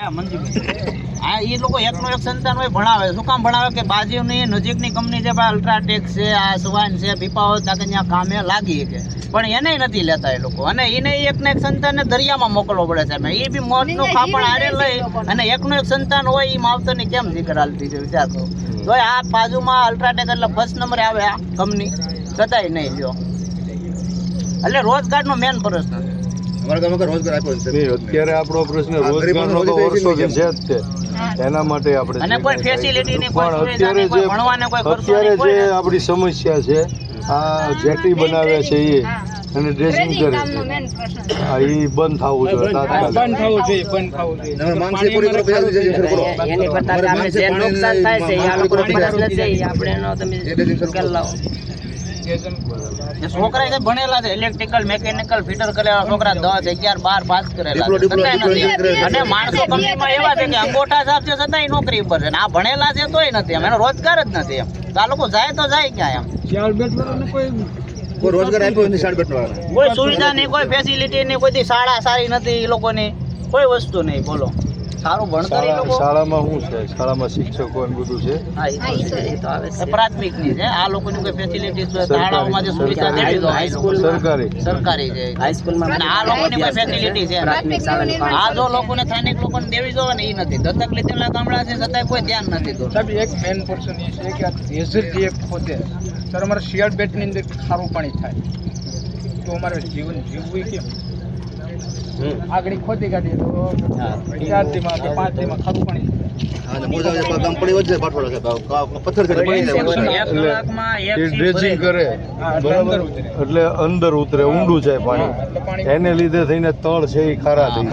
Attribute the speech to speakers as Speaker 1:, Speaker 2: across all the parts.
Speaker 1: આ એ લોકો એકનો એક સંતાન હોય ભણાવે. શું કામ ભણાવે કે બાજુની નજીકની કંપની છે, અલ્ટ્રાટેક છે, આ સવાન છે, પીપાઓ તાકે ત્યાં કામે લાગી કે, પણ એને નથી લેતા એ લોકો. અને એને એકને એક સંતાનને દરિયામાં મોકલવો પડે છે. એ બી મોતનું ખાપણ આરે લઈ અને એકનો એક સંતાન હોય એ માવતરની કેમ જીકર હાલતી છે વિચાર કરો. તો આ બાજુમાં અલ્ટ્રાટેક એટલે ફર્સ્ટ નંબરે આવે આ કંપની, છતાંય નહીં લ્યો. એટલે રોજગારનો મેન પ્રશ્ન
Speaker 2: અત્યારે આપણો પ્રશ્ન રોજગારનો તો વર્ષોથી છે જ તે. એના માટે આપણે
Speaker 1: અને કોઈ ફેસિલિટીની કોઈ સુવિધા નહીં, કોઈ ભણવાને કોઈ ખર્ચો
Speaker 2: અત્યારે
Speaker 1: નહીં.
Speaker 2: જે આપણી સમસ્યા છે આ જેટી બનાવે છે એ અને ડ્રેસિંગ કરે છે, હા એ બંધ થવું જોઈએ તાત્કાલિક.
Speaker 1: એની કરતા આપણે જે નુકસાન થાય છે એ આ લોકોને પચાસ નથી, આપણે એનો તમે ઉકેલ લાવો. છોકરા છે ભણેલા છે, ઇલેક્ટ્રિકલ, મેકેનિકલ, ફિટર કરેલા છોકરા 10, 11, 12 પાસ કરેલા છે. અને માણસો કંપનીમાં એવા છે કે અંગોઠા સાફ છે છતાંય નોકરી ઉપર છે. આ ભણેલા છે તોય નથી, એનો રોજગાર જ નથી. એમ તો આ લોકો જાય તો જાય ક્યાં? એમ કોઈ સુવિધા નહીં, કોઈ ફેસિલિટી નહીં, કોઈ શાળા સારી નથી, એ લોકોની કોઈ વસ્તુ નહીં. બોલો સારું ભણતર એ લોકો
Speaker 2: શાળામાં શું છે? શાળામાં શિક્ષકો ને બધું છે.
Speaker 1: હા, એ તો આવે છે પ્રાથમિક ની છે. આ લોકોની કોઈ ફેસિલિટી શાળાઓમાં જે સુવિધા દેવી તો હાઈસ્કૂલ સરકારી છે, હાઈસ્કૂલમાં. અને આ લોકોની કોઈ ફેસિલિટી છે પ્રાથમિક શાળાની. આ જો લોકોને સ્થાનિક લોકોને દેવી જોવે ને એ નથી. દત્તક લીધેલા ગામડા છે છતાંય કોઈ ધ્યાન નથી દો.
Speaker 3: સાહેબ એક મેન પર્સન એ છે કે આ રેઝર જે ખોદે સર અમારે શિયાળ બેટની અંદર ખારું પાણી થાય તો અમારે જીવન જીવવું કેમ? આગળ ખોદી કાઢીએ તો 4 દીમાં કે 5 દીમાં ખારું પાણી
Speaker 2: ડ્રેસિંગ કરે બરાબર, એટલે અંદર ઉતરે, ઊંડું જાય પાણી. એને લીધે થઈને તળ છે એ ખારા થઈ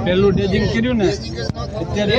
Speaker 3: પેલું ડેજિંગ કર્યું ને અત્યારે